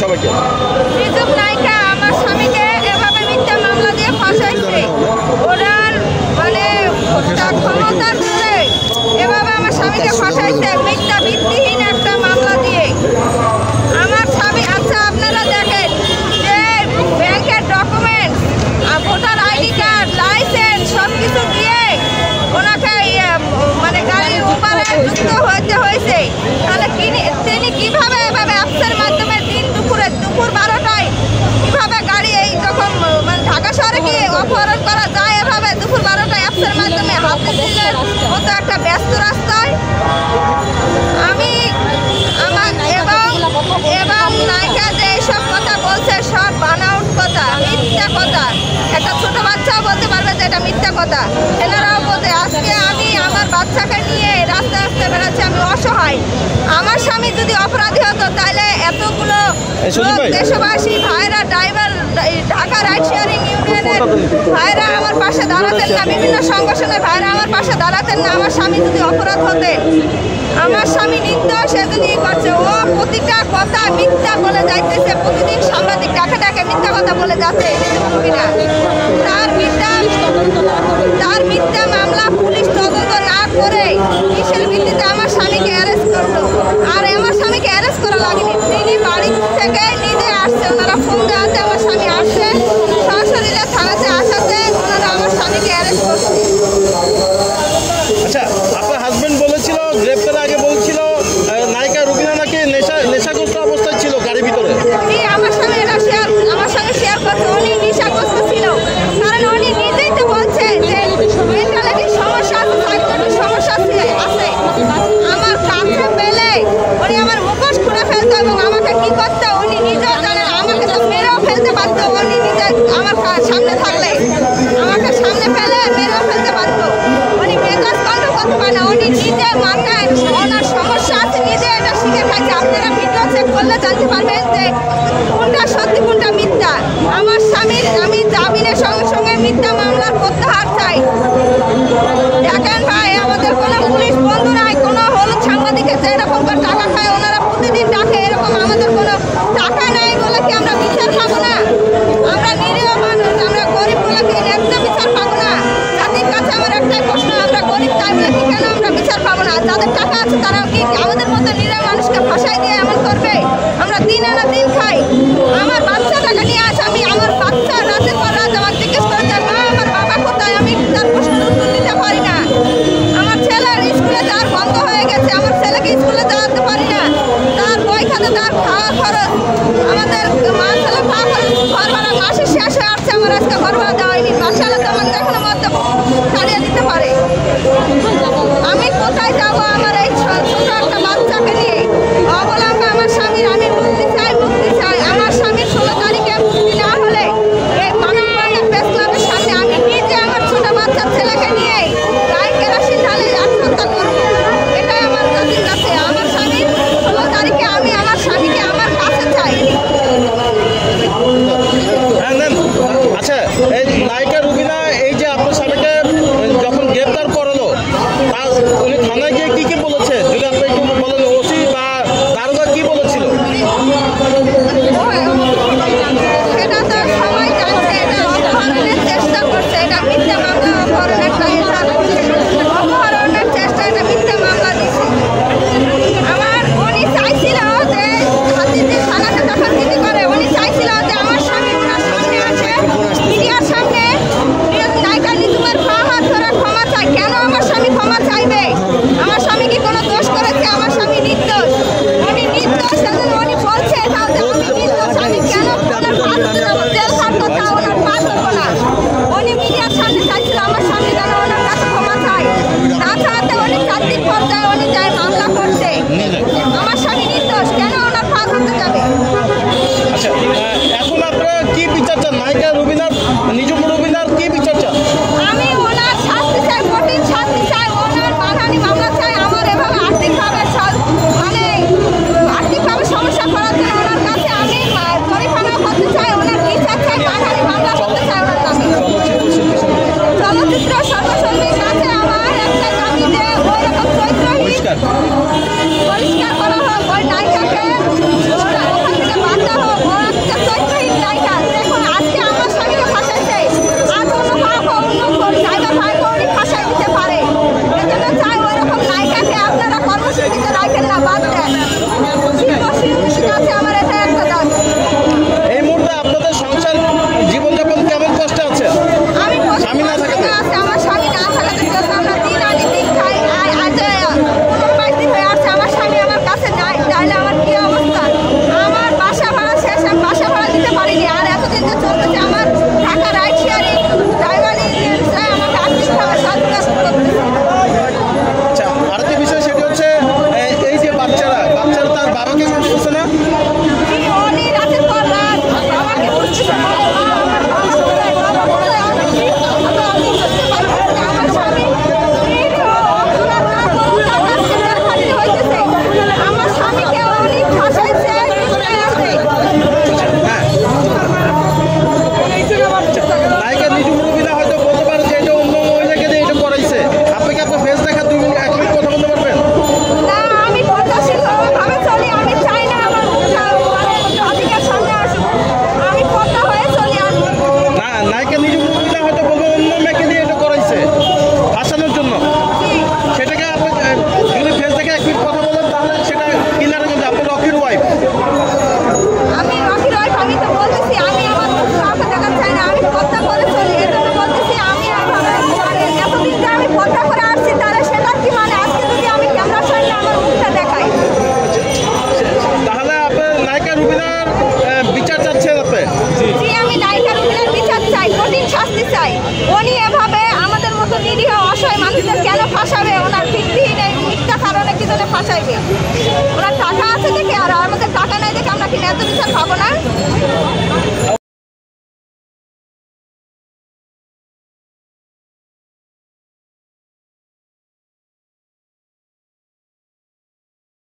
সবাইকে। রিজুক নায়িকা আমার স্বামীকে এভাবে মিথ্যা মামলা দিয়ে ফাঁসাইছে। ওনার মানে ক্ষমতার জোরে এভাবে আমার স্বামীকে ফাঁসাইছে মিথ্যা ভিত্তিহীন একটা মামলা দিয়ে। আমার স্বামী, আচ্ছা আপনারা দেখেন যে ব্যাংকের document, voter ID card, licence সব কিছু দিয়ে ওনাকে মানে গাড়ির উপরে যুক্ত হতে হয়েছে। তাহলে তিনি কিভাবে এভাবে অ্যাপসের মাধ্যমে দুপুর 12টায় কিভাবে গাড়ি এই যখন মানে ঢাকা শহরে কি অপহরণ করা যায় এভাবে দুপুর 12টায় অ্যাপসের মাধ্যমে হাতে দিলেন মতো একটা ব্যস্ত রাস্তায়। আমি আমার এবং নায়িকা যে এইসব কথা বলছে সব বানাউট কথা, মিথ্যা কথা। একটা ছোট বাচ্চাও বলতে পারবে যে এটা মিথ্যা কথা। এনারাও বলতে আজকে আমি আমার বাচ্চাকে নিয়ে রাস্তায় রাস্তায় বেড়াচ্ছি, আমি অসহায়। আমার স্বামী যদি অপরাধী হতো তাহলে এতগুলো দেশবাসী ভাইরা, ড্রাইভার, ঢাকা রাইড শেয়ারিং ইউনিয়নের ভাইরা আমার পাশে দাঁড়াতেন না, বিভিন্ন সংগঠনের ভাইরা আমার পাশে দাঁড়াতেন না আমার স্বামী যদি অপরাধ হতেন। আমার স্বামী নির্দোষ সেদিনই করছে। ও প্রতিটা কথা মিথ্যা বলে যাইতেছে, প্রতিদিন সাংবাদিক ডাকে ডাকে মিথ্যা কথা বলে যাচ্ছে। তার মিথ্যা মামলা পুলিশ তদন্ত না করে কিসের ভিত্তিতে আমার স্বামীকে অ্যারেস্ট করলো? আর আমার স্বামীকে অ্যারেস্ট করা লাগেনি, তিনি বাড়ি থেকে নিজে আসছে। ওনারা ফোন দেওয়াতে আমার স্বামী আসছে, সরাসরি থানাতে আসাতে ওনারা আমার স্বামীকে অ্যারেস্ট করছে। আচ্ছা, আপনার হাজবেন্ড বলেছিল গ্রেপ্তার আগে বলছিল নায়িকা রুবিনা নাকি নেশাগ্রস্ত অবস্থায় ছিল গাড়ির ভিতরে। আমার স্বামী আমার সঙ্গে শেয়ার করছে উনি নেশাগ্রস্ত ছিল, কারণ উনি নিজেই তো বলছে যে মেন্টালিটির সমস্যা আছে, সাইকোলজির সমস্যা আছে। আমার কাছে পেলে উনি আমার মুখোশ খুলে ফেলতো এবং আমাকে কি করতো উনি নিজেও জানেন। আমাকে তো মেরেও ফেলতে পারতো, উনি নিজে আমার সামনে থাকলে আমাকে সামনে ফেলে মেরেও ফেলতে পারতো। উনি মেজাজ কন্ট্রোল করতে পারে না, উনি নিজে মাথায় ওনার সমস্যা আছে, নিজে এটা শিখে খাইছে। আপনারা ভিডিও চেক করলে জানতে পারবেন যে কোনটা সত্যি কোনটা মিথ্যা। আমার স্বামীর আমি জামিনের সঙ্গে সঙ্গে মিথ্যা মামলার প্রত্যাহার চাই। দেখেন ভাই, আমাদের কোনো পুলিশ বন্ধু নাই, কোনো হলুদ সাংবাদিকের যেরকম করে টাকা খায় ওনারা প্রতিদিন ডাকে, এরকম আমাদের কোনো টাকা নাই বলে কি আমরা বিচার পাবো না? আমরা নিরীহ মানুষ, আমরা গরিব বলে কি একটা বিচার পাবো না? জাতির কাছে আমার একটাই প্রশ্ন, আমরা গরিব তাই বলে কি কেন আমরা বিচার পাবো না? যাদের টাকা আছে তারাও কি আমাদের মতো নিরীহ মানুষকে ফাঁসাই দিয়ে এমন করবে? আমরা দিন আনা দিন খাই। আমার বাচ্চাটাকে নিয়ে আসে, আমি আমার বাচ্চা রাতের পর রাত আমার জিজ্ঞেস করেছে মা আমার বাবা কোথায়, আমি তার প্রশ্নের উত্তর দিতে পারি না। আমার ছেলের স্কুলে যাওয়ার বন্ধ হয়ে গেছে, আমার ছেলেকে স্কুলে যাওয়াতে পারি না। তার বই খাতে, তার খাওয়া খরচ, আমাদের মা ছেলে খাওয়া খরচ, ঘর ভাড়া মাসে শেষ হয়ে আসছে। আমার আজকে ঘর ভাড়া দেওয়া হয়নি, মাসে আলাদা আমাদের এখনো মধ্যে ছাড়িয়ে দিতে পারে। আমি কোথায় যাবো আমার এই ছোট একটা বাচ্চাকে নিয়ে? অবলম্বে আমার স্বামীর আমি মুক্তি চাই, মুক্তি চাই। আমার স্বামীর 16 তারিখে মুক্তি না হলে এই মানববন্ধন প্রেস ক্লাবের সামনে আমি নিজে আমার ছোট বাচ্চা ছেলেকে নিয়ে গায়ে কেরোসিন ঢালে আত্মহত্যা করবো। এটাই আমার জাতির কাছে। আমার স্বামীর 16 তারিখে আমি আমার স্বামীকে আমার কাছে চাই। আচ্ছা, এই নায়িকা রুবিনা এই যে আপনার স্বামীকে যখন গ্রেপ্তার করলো উনি থানায় গিয়ে কি কি বলেছে যদি আপনি একটু বলেন, ওসি বা দারোগা কি বলেছিল? এটা তো সবাই জানছে, এটা অপহরণের চেষ্টা করছে, এটা মিথ্যা মামলা, অপহরণের চেষ্টা, এটা মিথ্যা মামলা দিচ্ছে। আমার উনি চাইছিল যে হাতিদের থানাতে যখন জিডি করে উনি চাইছিল যে আমার স্বামী ওনার সামনে আসে, মিডিয়ার সামনে নায়িকা নিজুমের হাত ধরে ক্ষমা চাই। কেন আমার স্বামী ক্ষমা চাইবে? আমার স্বামী কি কোনো দোষ করেছে? আমার স্বামী নির্দোষ, উনি নির্দোষ। উনি বলছে এটাও যে আমি নির্দোষ, আমি কেন ওনার পা ধরতে যাবো? জেল খাটবো, তা ওনার পা ধরবো না। উনি মিডিয়ার সামনে চাইছিল আমার স্বামী যেন ওনার কাছে ক্ষমা চাই। না ছাড়াতে উনি চাকরির পর্যায়ে উনি যায় মামলা করছে। আমার স্বামী নির্দোষ, কেন ওনার পা ধরতে যাবে? আচ্ছা, এখন আপনারা কি বিচার চান? নায়িকা রুবিনার, নিজুম রুবিনার কি বিচার চান? আমি ওনার শাস্তি চাই, কঠিন শাস্তি চাই, ওনার মানহানি মামলা চাই। আমার এভাবে আর্থিকভাবে সমস্যা করার জন্য ওনার কাছে আমি জরিমানা করতে চাই, ওনার বিচার চাই, মানহানি মামলা করতে চাই ওনার কাছে। চলচ্চিত্র সর্বশৈলীর কাছে আমার একটা দাবি যে ওই রকম চরিত্রহীন পরিষ্কার করা হোক, ওই নায়িকাকে ওখান থেকে বাঁচা হোক। রুবিনার বিচার চাচ্ছেন আপনি? জি, আমি নায়িকা রুবিনার বিচার চাই, কঠিন শাস্তি চাই। উনি এভাবে আমাদের মতো নিরীহ অসহায় মানুষদের কেন ফাঁসাবে? ওনার ভিত্তিহীন এই মিথ্যা কারণে কি জন্য ফাঁসাইবে? ওনার টাকা আছে দেখে, আর আমাদের টাকা নাই দেখে আমরা কি ন্যায্য বিচার পাবো না?